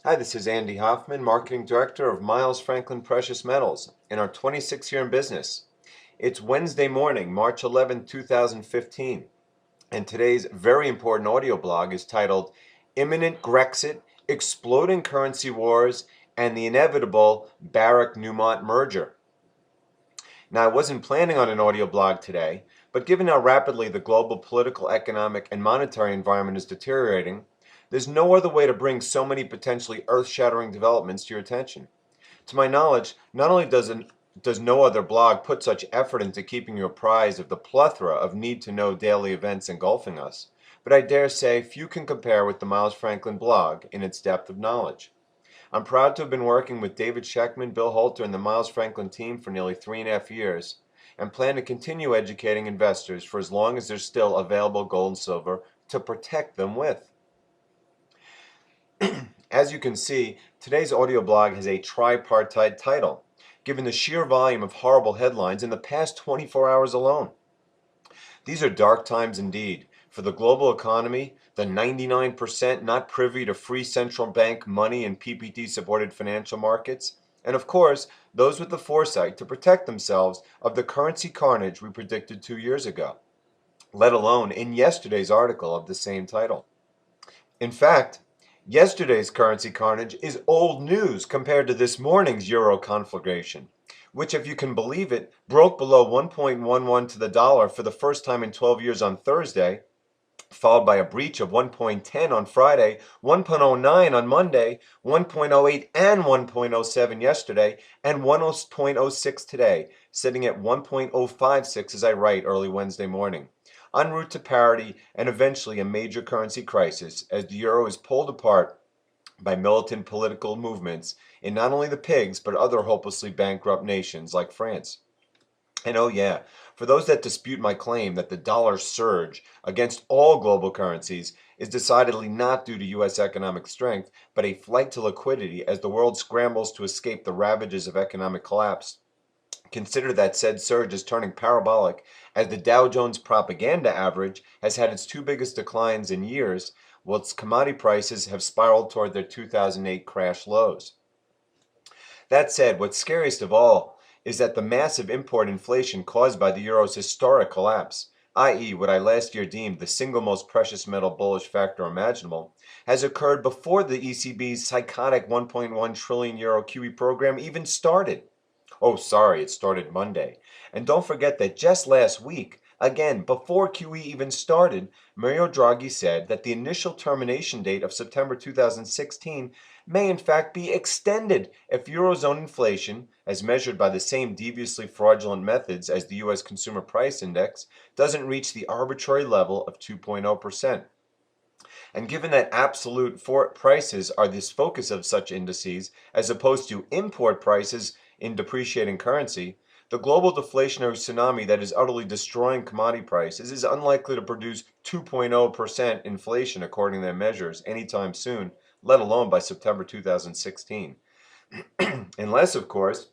Hi, this is Andy Hoffman, Marketing Director of Miles Franklin Precious Metals, in our 26th year in business. It's Wednesday morning, March 11, 2015, and today's very important audio blog is titled Imminent Grexit, Exploding Currency Wars, and the Inevitable Barrick-Newmont Merger. Now, I wasn't planning on an audio blog today, but given how rapidly the global political, economic, and monetary environment is deteriorating, there's no other way to bring so many potentially earth-shattering developments to your attention. To my knowledge, not only does no other blog put such effort into keeping you apprised of the plethora of need-to-know daily events engulfing us, but I dare say few can compare with the Miles Franklin blog in its depth of knowledge. I'm proud to have been working with David Scheckman, Bill Holter, and the Miles Franklin team for nearly 3.5 years, and plan to continue educating investors for as long as there's still available gold and silver to protect them with. As you can see, today's audio blog has a tripartite title, given the sheer volume of horrible headlines in the past 24 hours alone. These are dark times indeed for the global economy, the 99% not privy to free central bank money and PPT-supported financial markets, and of course, those with the foresight to protect themselves of the currency carnage we predicted 2 years ago, let alone in yesterday's article of the same title. In fact, yesterday's currency carnage is old news compared to this morning's euro conflagration, which, if you can believe it, broke below 1.11 to the dollar for the first time in 12 years on Thursday, followed by a breach of 1.10 on Friday, 1.09 on Monday, 1.08 and 1.07 yesterday, and 1.06 today, sitting at 1.056 as I write early Wednesday morning, en route to parity and eventually a major currency crisis as the euro is pulled apart by militant political movements in not only the pigs but other hopelessly bankrupt nations like France. And oh yeah, for those that dispute my claim that the dollar's surge against all global currencies is decidedly not due to U.S. economic strength, but a flight to liquidity as the world scrambles to escape the ravages of economic collapse, consider that said surge is turning parabolic as the Dow Jones propaganda average has had its two biggest declines in years, while its commodity prices have spiraled toward their 2008 crash lows. That said, what's scariest of all is that the massive import inflation caused by the euro's historic collapse, i.e. what I last year deemed the single most precious metal bullish factor imaginable, has occurred before the ECB's psychotic 1.1 trillion euro QE program even started. Oh, sorry, it started Monday. And don't forget that just last week, again, before QE even started, Mario Draghi said that the initial termination date of September 2016 may in fact be extended if Eurozone inflation, as measured by the same deviously fraudulent methods as the U.S. Consumer Price Index, doesn't reach the arbitrary level of 2.0%. And given that absolute prices are the focus of such indices, as opposed to import prices in depreciating currency, the global deflationary tsunami that is utterly destroying commodity prices is unlikely to produce 2.0% inflation according to their measures anytime soon, let alone by September 2016. Unless, of course,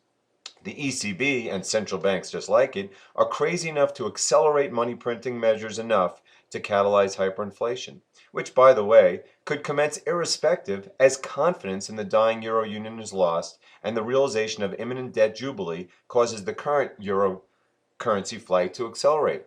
the ECB and central banks just like it are crazy enough to accelerate money printing measures enough to catalyze hyperinflation, which, by the way, could commence irrespective as confidence in the dying euro union is lost and the realization of imminent debt jubilee causes the current euro currency flight to accelerate.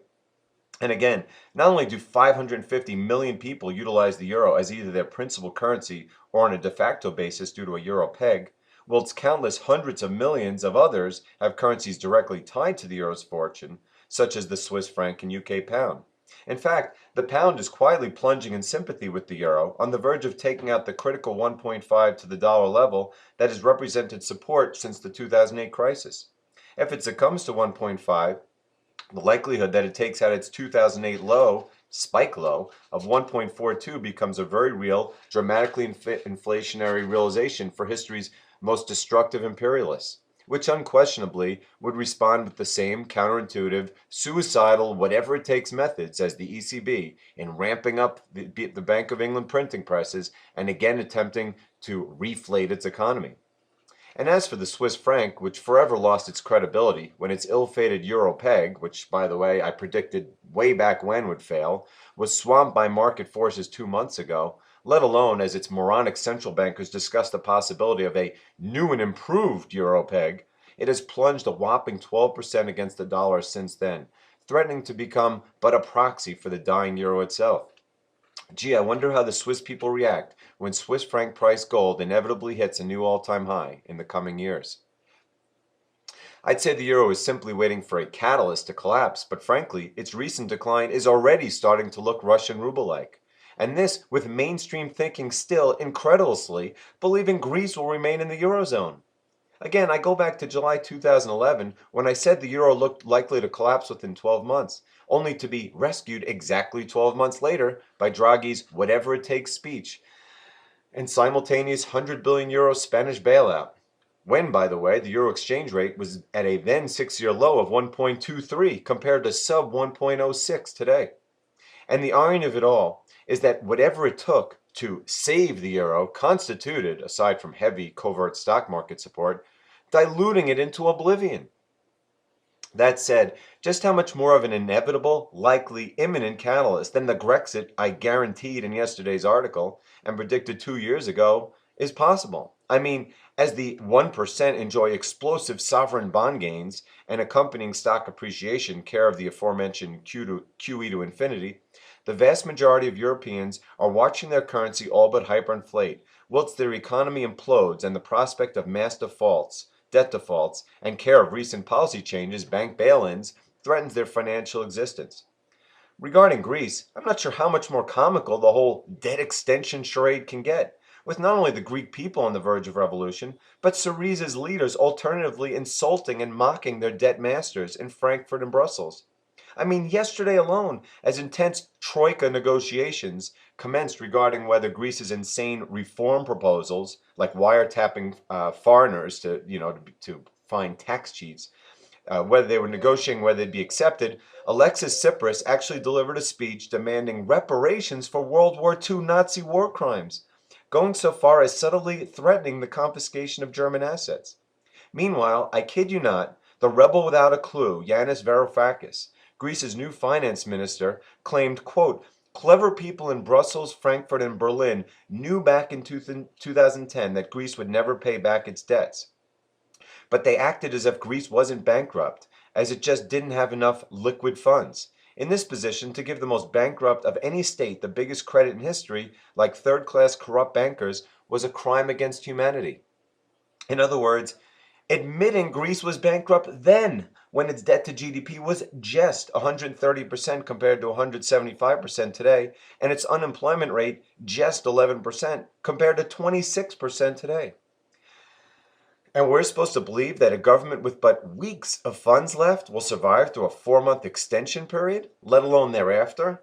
And again, not only do 550 million people utilize the euro as either their principal currency or on a de facto basis due to a euro peg, whilst countless hundreds of millions of others have currencies directly tied to the euro's fortune, such as the Swiss franc and UK pound. In fact, the pound is quietly plunging in sympathy with the euro, on the verge of taking out the critical 1.5 to the dollar level that has represented support since the 2008 crisis. If it succumbs to 1.5, the likelihood that it takes out its 2008 low, spike low, of 1.42 becomes a very real, dramatically inflationary realization for history's most destructive imperialists, which unquestionably would respond with the same counterintuitive, suicidal, whatever-it-takes methods as the ECB in ramping up the Bank of England printing presses and again attempting to reflate its economy. And as for the Swiss franc, which forever lost its credibility when its ill-fated euro peg, which, by the way, I predicted way back when would fail, was swamped by market forces 2 months ago, let alone as its moronic central bankers discuss the possibility of a new and improved euro peg. It has plunged a whopping 12% against the dollar since then, threatening to become but a proxy for the dying euro itself. Gee, I wonder how the Swiss people react when Swiss franc price gold inevitably hits a new all-time high in the coming years. I'd say the euro is simply waiting for a catalyst to collapse, but frankly, its recent decline is already starting to look Russian ruble-like. And this with mainstream thinking still incredulously believing Greece will remain in the eurozone. Again, I go back to July 2011 when I said the euro looked likely to collapse within 12 months, only to be rescued exactly 12 months later by Draghi's whatever it takes speech and simultaneous 100 billion euro Spanish bailout. When, by the way, the euro exchange rate was at a then 6-year low of 1.23 compared to sub 1.06 today. And the irony of it all is that whatever it took to save the euro constituted, aside from heavy covert stock market support, diluting it into oblivion. That said, just how much more of an inevitable, likely, imminent catalyst than the Grexit I guaranteed in yesterday's article and predicted 2 years ago is possible? I mean, as the 1% enjoy explosive sovereign bond gains and accompanying stock appreciation care of the aforementioned QE to infinity, the vast majority of Europeans are watching their currency all but hyperinflate, whilst their economy implodes and the prospect of mass defaults, debt defaults, and care of recent policy changes, bank bail-ins, threatens their financial existence. Regarding Greece, I'm not sure how much more comical the whole debt extension charade can get, with not only the Greek people on the verge of revolution, but Syriza's leaders alternatively insulting and mocking their debt masters in Frankfurt and Brussels. I mean, yesterday alone, as intense troika negotiations commenced regarding whether Greece's insane reform proposals, like wiretapping foreigners to find tax cheats, whether they were negotiating whether they'd be accepted, Alexis Tsipras actually delivered a speech demanding reparations for World War II Nazi war crimes, going so far as subtly threatening the confiscation of German assets. Meanwhile, I kid you not, the rebel without a clue, Yanis Varoufakis, Greece's new finance minister, claimed, quote, clever people in Brussels, Frankfurt, and Berlin knew back in 2010 that Greece would never pay back its debts. But they acted as if Greece wasn't bankrupt, as it just didn't have enough liquid funds. In this position, to give the most bankrupt of any state the biggest credit in history, like third-class corrupt bankers, was a crime against humanity. In other words, admitting Greece was bankrupt then, when its debt to GDP was just 130% compared to 175% today, and its unemployment rate just 11% compared to 26% today. And we're supposed to believe that a government with but weeks of funds left will survive through a 4-month extension period, let alone thereafter?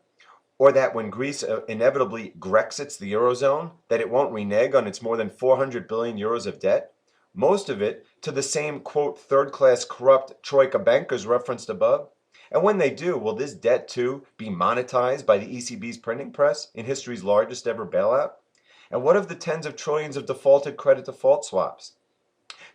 Or that when Greece inevitably Grexits the Eurozone, that it won't renege on its more than 400 billion euros of debt? Most of it to the same, quote, third-class corrupt troika bankers referenced above? And when they do, will this debt too be monetized by the ECB's printing press in history's largest ever bailout? And what of the tens of trillions of defaulted credit default swaps?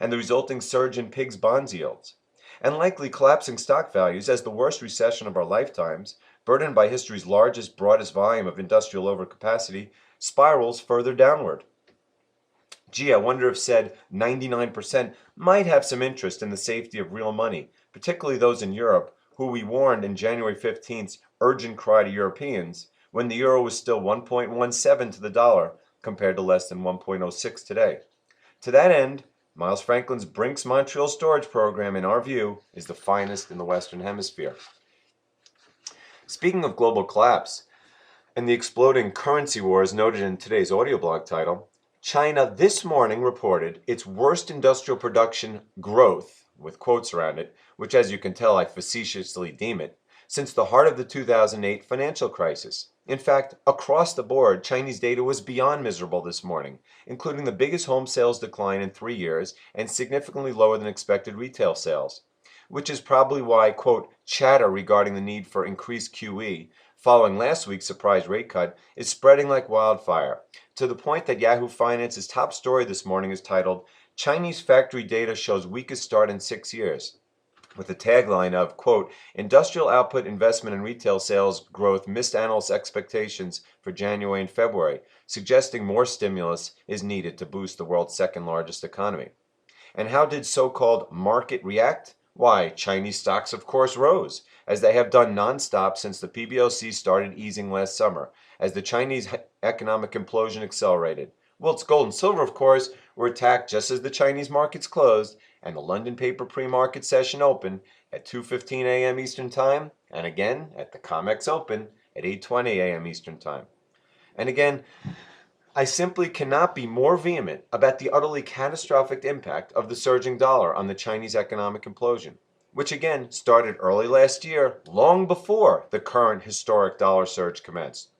And the resulting surge in PIGS bonds yields? And likely collapsing stock values as the worst recession of our lifetimes, burdened by history's largest, broadest volume of industrial overcapacity, spirals further downward? Gee, I wonder if said 99% might have some interest in the safety of real money, particularly those in Europe, who we warned in January 15th's urgent cry to Europeans when the euro was still 1.17 to the dollar compared to less than 1.06 today. To that end, Miles Franklin's Brinks Montreal storage program, in our view, is the finest in the Western Hemisphere. Speaking of global collapse and the exploding currency wars noted in today's Audioblog title, China this morning reported its worst industrial production growth, with quotes around it, which as you can tell I facetiously deem it, since the heart of the 2008 financial crisis. In fact, across the board, Chinese data was beyond miserable this morning, including the biggest home sales decline in 3 years and significantly lower than expected retail sales, which is probably why, quote, chatter regarding the need for increased QE following last week's surprise rate cut is spreading like wildfire, to the point that Yahoo Finance's top story this morning is titled, Chinese Factory Data Shows Weakest Start in 6 Years. with a tagline of, quote, industrial output, investment, and retail sales growth missed analysts' expectations for January and February, suggesting more stimulus is needed to boost the world's second largest economy. And how did so-called market react? Why, Chinese stocks, of course, rose, as they have done nonstop since the PBOC started easing last summer, as the Chinese economic implosion accelerated. Wilts gold and silver, of course, were attacked just as the Chinese markets closed and the London paper pre-market session opened at 2:15 a.m. Eastern Time, and again at the COMEX Open at 8:20 a.m. Eastern Time. And again, I simply cannot be more vehement about the utterly catastrophic impact of the surging dollar on the Chinese economic implosion, which again started early last year, long before the current historic dollar surge commenced.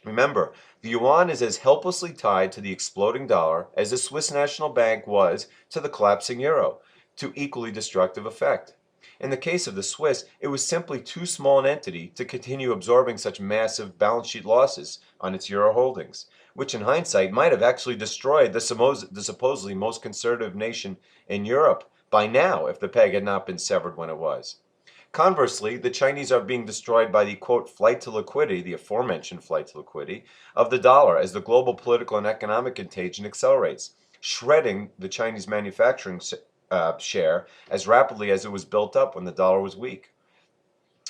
Remember, the yuan is as helplessly tied to the exploding dollar as the Swiss National Bank was to the collapsing euro, to equally destructive effect. In the case of the Swiss, it was simply too small an entity to continue absorbing such massive balance sheet losses on its euro holdings, which in hindsight might have actually destroyed the supposedly most conservative nation in Europe by now if the peg had not been severed when it was. Conversely, the Chinese are being destroyed by the, quote, flight to liquidity, the aforementioned flight to liquidity, of the dollar as the global political and economic contagion accelerates, shredding the Chinese manufacturing share as rapidly as it was built up when the dollar was weak.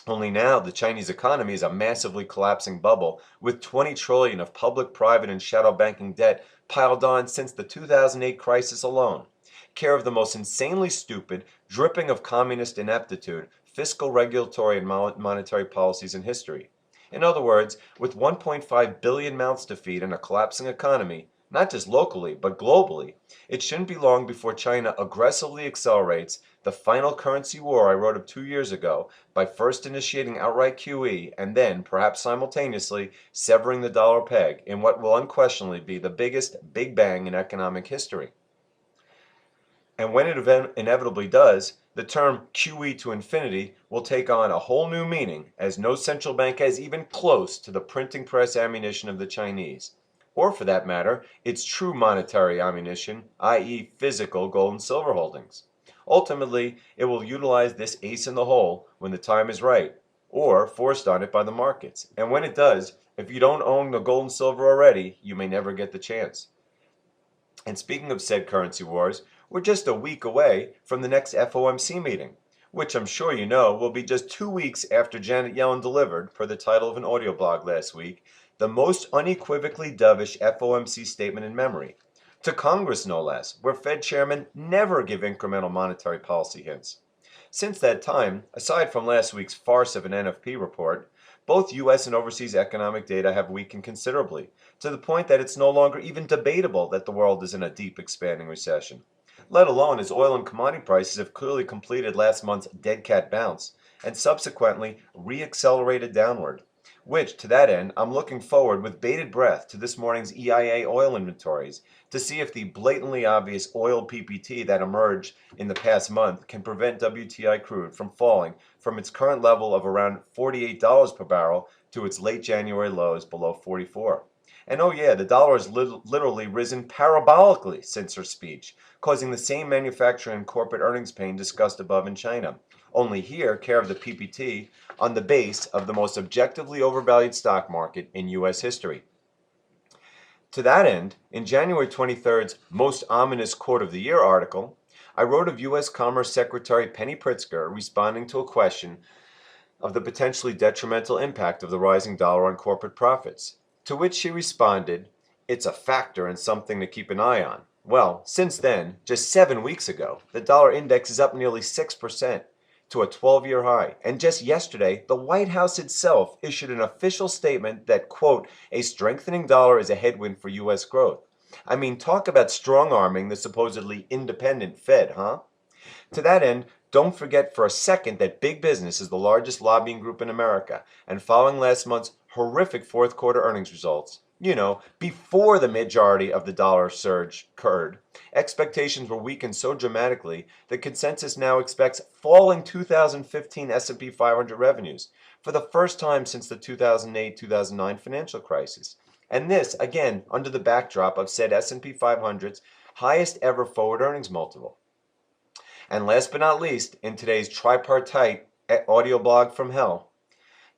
Only now the Chinese economy is a massively collapsing bubble with 20 trillion of public, private, and shadow banking debt piled on since the 2008 crisis alone. Care of the most insanely stupid, dripping of communist ineptitude, fiscal, regulatory, and monetary policies in history. In other words, with 1.5 billion mouths to feed and a collapsing economy, not just locally, but globally, it shouldn't be long before China aggressively accelerates the final currency war I wrote of 2 years ago by first initiating outright QE and then, perhaps simultaneously, severing the dollar peg in what will unquestionably be the biggest big bang in economic history. And when it inevitably does, the term QE to infinity will take on a whole new meaning, as no central bank has even close to the printing press ammunition of the Chinese, or for that matter, its true monetary ammunition, i.e. physical gold and silver holdings. Ultimately, it will utilize this ace in the hole when the time is right, or forced on it by the markets. And when it does, if you don't own the gold and silver already, you may never get the chance. And speaking of said currency wars, we're just a week away from the next FOMC meeting, which I'm sure you know will be just 2 weeks after Janet Yellen delivered, per the title of an audio blog last week, the most unequivocally dovish FOMC statement in memory. To Congress, no less, where Fed chairmen never give incremental monetary policy hints. Since that time, aside from last week's farce of an NFP report, both U.S. and overseas economic data have weakened considerably, to the point that it's no longer even debatable that the world is in a deep expanding recession, let alone as oil and commodity prices have clearly completed last month's dead cat bounce and subsequently re-accelerated downward, which, to that end, I'm looking forward with bated breath to this morning's EIA oil inventories to see if the blatantly obvious oil PPT that emerged in the past month can prevent WTI crude from falling from its current level of around $48 per barrel to its late January lows below 44. And oh yeah, the dollar has literally risen parabolically since her speech, causing the same manufacturing and corporate earnings pain discussed above in China. Only here, care of the PPT on the base of the most objectively overvalued stock market in U.S. history. To that end, in January 23rd's Most Ominous Quote of the Year article, I wrote of U.S. Commerce Secretary Penny Pritzker responding to a question of the potentially detrimental impact of the rising dollar on corporate profits, to which she responded, "It's a factor and something to keep an eye on." Well, since then, just 7 weeks ago, the dollar index is up nearly 6% to a 12-year high. And just yesterday, the White House itself issued an official statement that, quote, a strengthening dollar is a headwind for U.S. growth. I mean, talk about strong-arming the supposedly independent Fed, huh? To that end, don't forget for a second that big business is the largest lobbying group in America, and following last month's horrific fourth quarter earnings results, before the majority of the dollar surge occurred, expectations were weakened so dramatically that consensus now expects falling 2015 S&P 500 revenues for the first time since the 2008-2009 financial crisis. And this, again, under the backdrop of said S&P 500's highest ever forward earnings multiple. And last but not least, in today's tripartite audioblog from hell,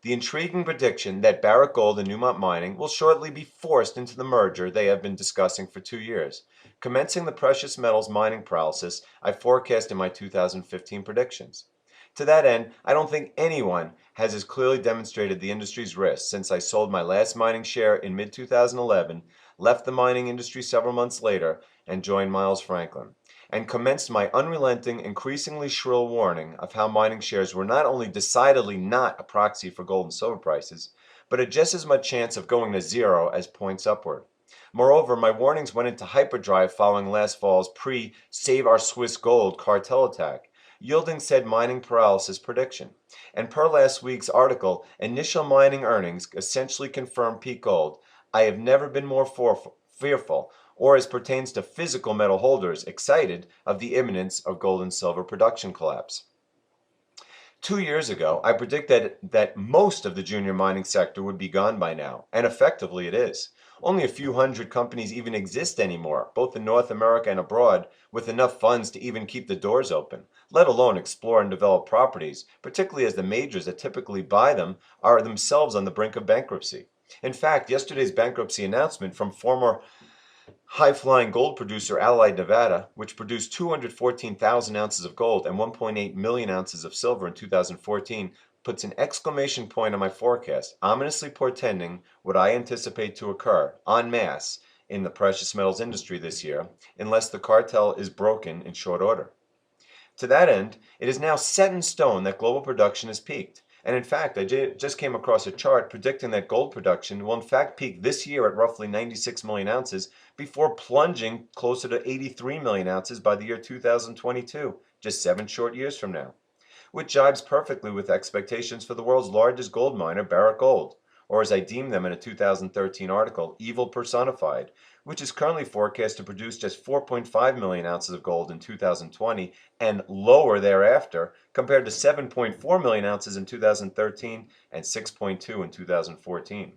the intriguing prediction that Barrick Gold and Newmont Mining will shortly be forced into the merger they have been discussing for 2 years, commencing the precious metals mining paralysis I forecast in my 2015 predictions. To that end, I don't think anyone has as clearly demonstrated the industry's risk since I sold my last mining share in mid-2011, left the mining industry several months later, and joined Miles Franklin, and commenced my unrelenting, increasingly shrill warning of how mining shares were not only decidedly not a proxy for gold and silver prices, but had just as much chance of going to zero as points upward. Moreover, my warnings went into hyperdrive following last fall's pre-Save Our Swiss Gold cartel attack, yielding said mining paralysis prediction. And per last week's article, initial mining earnings essentially confirmed peak gold. I have never been more fearful, or as pertains to physical metal holders, excited of the imminence of gold and silver production collapse. 2 years ago, I predicted that most of the junior mining sector would be gone by now, and effectively it is. Only a few hundred companies even exist anymore, both in North America and abroad, with enough funds to even keep the doors open, let alone explore and develop properties, particularly as the majors that typically buy them are themselves on the brink of bankruptcy. In fact, yesterday's bankruptcy announcement from former high-flying gold producer Allied Nevada, which produced 214,000 ounces of gold and 1.8 million ounces of silver in 2014, puts an exclamation point on my forecast, ominously portending what I anticipate to occur en masse in the precious metals industry this year, unless the cartel is broken in short order. To that end, it is now set in stone that global production has peaked. And in fact, I just came across a chart predicting that gold production will in fact peak this year at roughly 96 million ounces before plunging closer to 83 million ounces by the year 2022, just 7 short years from now, which jibes perfectly with expectations for the world's largest gold miner, Barrick Gold, or as I deemed them in a 2013 article, evil personified, which is currently forecast to produce just 4.5 million ounces of gold in 2020 and lower thereafter, compared to 7.4 million ounces in 2013 and 6.2 in 2014.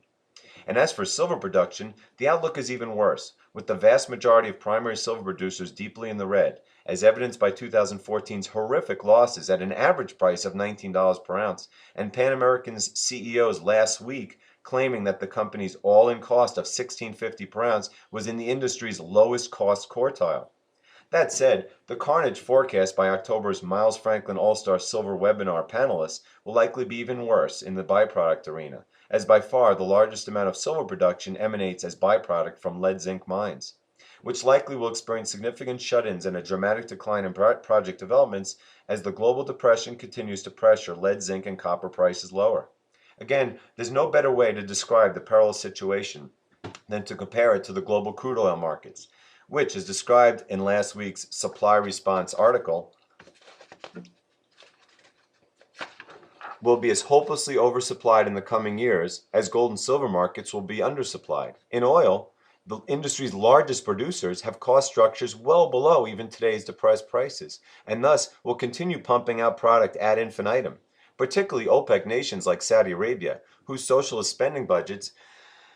And as for silver production, the outlook is even worse, with the vast majority of primary silver producers deeply in the red, as evidenced by 2014's horrific losses at an average price of $19 per ounce, and Pan American's CEO's last week claiming that the company's all-in cost of $16.50 per ounce was in the industry's lowest cost quartile. That said, the carnage forecast by October's Miles Franklin All-Star Silver webinar panelists will likely be even worse in the byproduct arena, as by far the largest amount of silver production emanates as byproduct from lead-zinc mines, which likely will experience significant shut-ins and a dramatic decline in project developments as the global depression continues to pressure lead, zinc, and copper prices lower. Again, there's no better way to describe the perilous situation than to compare it to the global crude oil markets, which, as described in last week's supply response article, will be as hopelessly oversupplied in the coming years as gold and silver markets will be undersupplied. In oil, the industry's largest producers have cost structures well below even today's depressed prices, and thus will continue pumping out product ad infinitum, particularly OPEC nations like Saudi Arabia, whose socialist spending budgets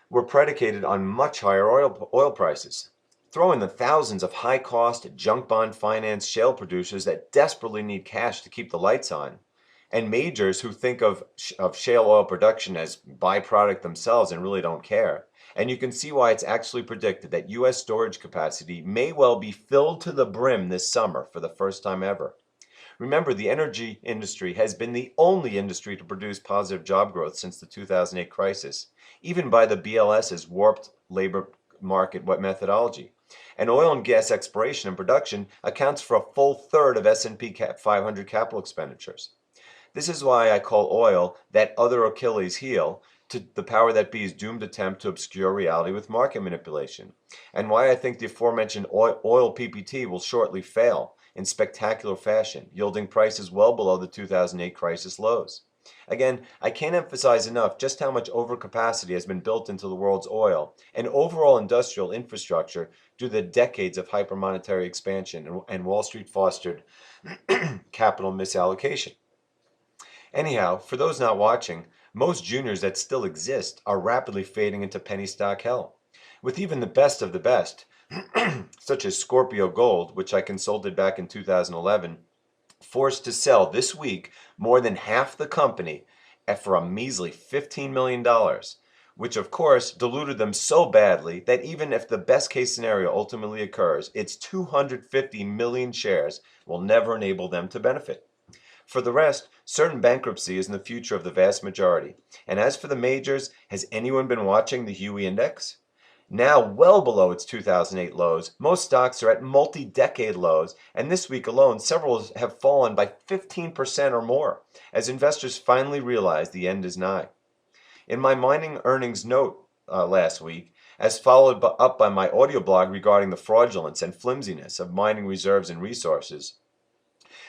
were predicated on much higher oil prices. Throw in the thousands of high-cost, junk bond financed shale producers that desperately need cash to keep the lights on, and majors who think of shale oil production as byproduct themselves and really don't care. And you can see why it's actually predicted that U.S. storage capacity may well be filled to the brim this summer for the first time ever. Remember, the energy industry has been the only industry to produce positive job growth since the 2008 crisis, even by the BLS's warped labor market methodology. And oil and gas exploration and production accounts for a full third of S&P 500 capital expenditures. This is why I call oil that other Achilles heel to the power that be is doomed attempt to obscure reality with market manipulation, and why I think the aforementioned oil PPT will shortly fail in spectacular fashion, yielding prices well below the 2008 crisis lows. Again, I can't emphasize enough just how much overcapacity has been built into the world's oil and overall industrial infrastructure due to the decades of hypermonetary expansion and Wall Street fostered capital misallocation. Anyhow, for those not watching, most juniors that still exist are rapidly fading into penny stock hell, with even the best of the best, such as Scorpio Gold, which I consulted back in 2011, forced to sell this week more than half the company for a measly $15 million, which of course diluted them so badly that even if the best case scenario ultimately occurs, its 250 million shares will never enable them to benefit. For the rest, certain bankruptcy is in the future of the vast majority. And as for the majors, has anyone been watching the Huey Index? Now well below its 2008 lows, most stocks are at multi-decade lows, and this week alone, several have fallen by 15% or more, as investors finally realize the end is nigh. In my mining earnings note last week, as followed up by my audio blog regarding the fraudulence and flimsiness of mining reserves and resources,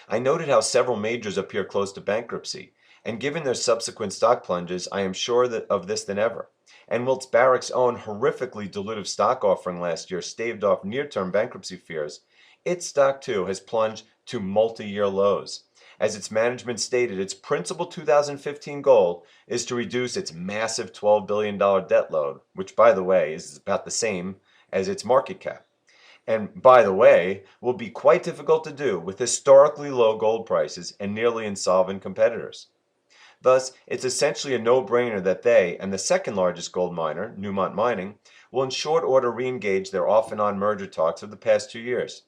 I noted how several majors appear close to bankruptcy, and given their subsequent stock plunges, I am sure of this than ever. And whilst Barrick's own horrifically dilutive stock offering last year staved off near-term bankruptcy fears, its stock too has plunged to multi-year lows. As its management stated, its principal 2015 goal is to reduce its massive $12 billion debt load, which, by the way, is about the same as its market cap. And, by the way, will be quite difficult to do with historically low gold prices and nearly insolvent competitors. Thus, it's essentially a no-brainer that they and the second largest gold miner, Newmont Mining, will in short order re-engage their off-and-on merger talks of the past 2 years,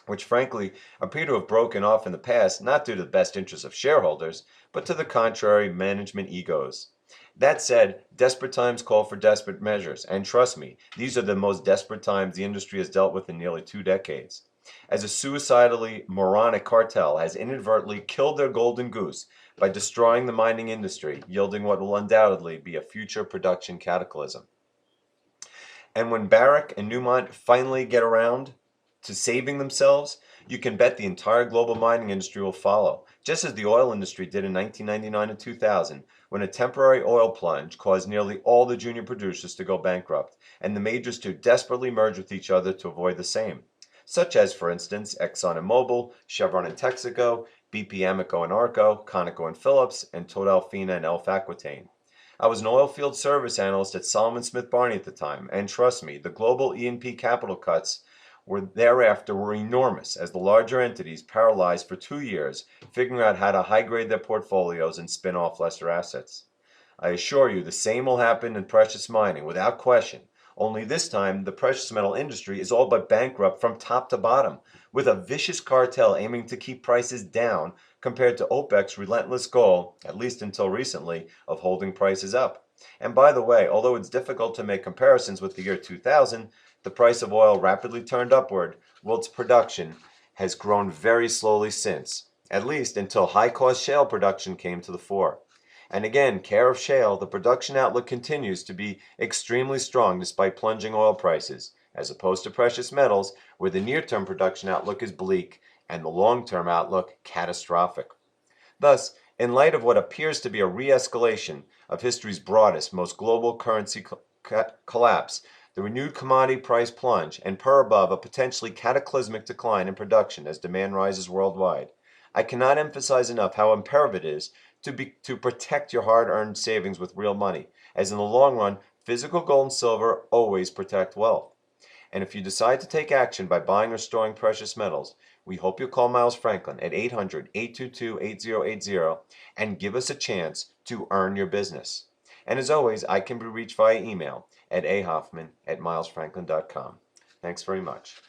which frankly appear to have broken off in the past not due to the best interests of shareholders, but to the contrary management egos. That said, desperate times call for desperate measures, and trust me, these are the most desperate times the industry has dealt with in nearly 2 decades. As a suicidally moronic cartel has inadvertently killed their golden goose by destroying the mining industry, yielding what will undoubtedly be a future production cataclysm. And when Barrick and Newmont finally get around to saving themselves, you can bet the entire global mining industry will follow, just as the oil industry did in 1999 and 2000, when a temporary oil plunge caused nearly all the junior producers to go bankrupt, and the majors to desperately merge with each other to avoid the same, such as, for instance, Exxon and Mobil, Chevron and Texaco, BP Amoco and Arco, Conoco and Phillips, and Total Fina and Elf Aquitaine. I was an oilfield service analyst at Solomon Smith Barney at the time, and trust me, the global E&P capital cuts were enormous as the larger entities paralyzed for 2 years figuring out how to high-grade their portfolios and spin off lesser assets. I assure you the same will happen in precious mining without question, only this time the precious metal industry is all but bankrupt from top to bottom, with a vicious cartel aiming to keep prices down compared to OPEC's relentless goal, at least until recently, of holding prices up. And by the way, although it's difficult to make comparisons with the year 2000, the price of oil rapidly turned upward, while its production has grown very slowly since, at least until high-cost shale production came to the fore. And again, care of shale, the production outlook continues to be extremely strong despite plunging oil prices, as opposed to precious metals, where the near-term production outlook is bleak and the long-term outlook catastrophic. Thus, in light of what appears to be a re-escalation of history's broadest, most global currency collapse, the renewed commodity price plunge, and per above a potentially cataclysmic decline in production as demand rises worldwide, I cannot emphasize enough how imperative it is to protect your hard-earned savings with real money, as in the long run, physical gold and silver always protect wealth. And if you decide to take action by buying or storing precious metals, we hope you'll call Miles Franklin at 800-822-8080 and give us a chance to earn your business. And as always, I can be reached via email at ahoffman@milesfranklin.com. Thanks very much.